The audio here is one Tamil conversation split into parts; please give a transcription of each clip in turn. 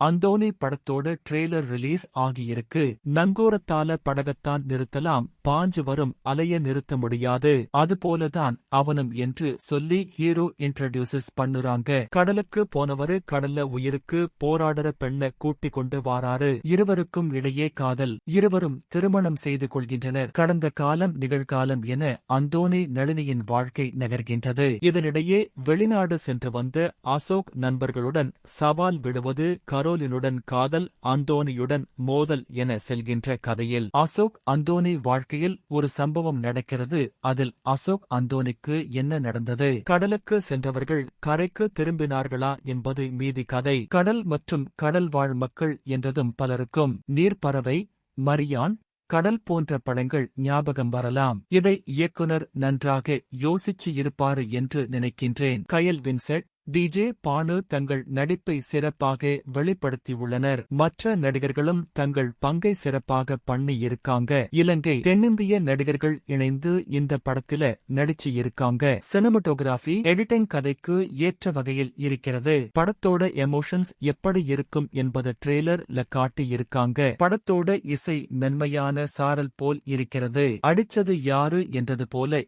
அந்தோனி படத்தோட ட்ரெய்லர் ரிலீஸ் ஆகியிருக்கு. நங்கூரத்தால படகத்தான் நிறுத்தலாம், பாஞ்சு வரும் அலைய நிறுத்த முடியாது, அதுபோலதான் அவனும் என்று சொல்லி ஹீரோ இன்ட்ரடியூசஸ் பண்ணுறாங்க. கடலுக்கு போனவரு கடல்ல உயிருக்கு போராடுற பெண்ண கூட்டி கொண்டு வாராரு. இருவருக்கும் இடையே காதல். இருவரும் திருமணம் செய்து கொள்கின்றனர். கடந்த காலம் நிகழ்காலம் என அந்தோனி நளினியின் வாழ்க்கை நகர்கின்றது. இதனிடையே வெளிநாடு சென்று வந்த அசோக் நண்பர்களுடன் சவால் விடுவது, கரோலினுடன் காதல், அந்தோனியுடன் மோதல் என செல்கின்ற கதையில் அசோக் அந்தோனி வாழ்க்கையில் ஒரு சம்பவம் நடக்கிறது. அதில் அசோக் அந்தோனிக்கு என்ன நடந்தது, கடலுக்கு சென்றவர்கள் கரைக்கு திரும்பினார்களா என்பது மீதி கதை. கடல் மற்றும் கடல் வாழ் மக்கள் என்றதும் பலருக்கும் நீர்ப்பறவை, மரியான், கடல் போன்ற படங்கள் ஞாபகம் வரலாம். இதை இயக்குனர் நன்றாக யோசிச்சு இருப்பாரு என்று நினைக்கின்றேன். கயல் வின்சென்ட், டிஜே பானு தங்கள் நடிப்பை சிறப்பாக வெளிப்படுத்தியுள்ளனர். மற்ற நடிகர்களும் தங்கள் பங்கை சிறப்பாக பண்ணி இருக்காங்க. இலங்கை தென்னிந்திய நடிகர்கள் இணைந்து இந்த படத்தில நடிச்சு இருக்காங்க. சினிமாட்டோகிராஃபி, எடிட்டிங் கதைக்கு ஏற்ற வகையில் இருக்கிறது. படத்தோட எமோஷன்ஸ் எப்படி இருக்கும் என்பது ட்ரெய்லர்ல காட்டி இருக்காங்க. படத்தோட இசை மென்மையான சாரல் போல் இருக்கிறது. அடிச்சது யாரு என்றது போல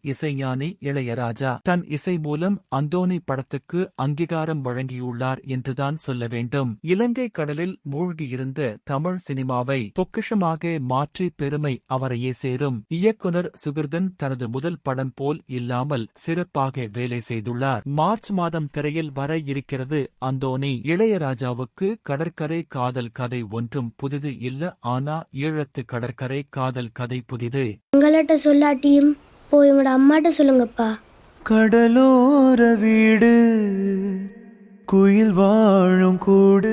இசைஞானி இளையராஜா தன் இசை மூலம் அந்தோனி படத்துக்கு அங்கீகாரம் வழங்கியுள்ளார் என்றுதான் சொல்ல வேண்டும். இலங்கை கடலில் மூழ்கியிருந்த தமிழ் சினிமாவை பொக்கிஷமாக மாற்றி பெருமை அவரையே சேரும். இயக்குனர் சுகிர்தன் தனது முதல் படம் போல் இல்லாமல் சிறப்பாக வேலை செய்துள்ளார். மார்ச் மாதம் திரையில் வர இருக்கிறது அந்தோனி. இளையராஜாவுக்கு கடற்கரை காதல் கதை ஒன்றும் புதிது இல்ல, ஆனா ஈழத்து கடற்கரை காதல் கதை புதிது. உங்கள்ட்ட சொல்லாட்டியும் போய் உங்களோட அம்மாட்ட சொல்லுங்கப்பா. கடலோர வீடு, குயில் வாழும் கூடு,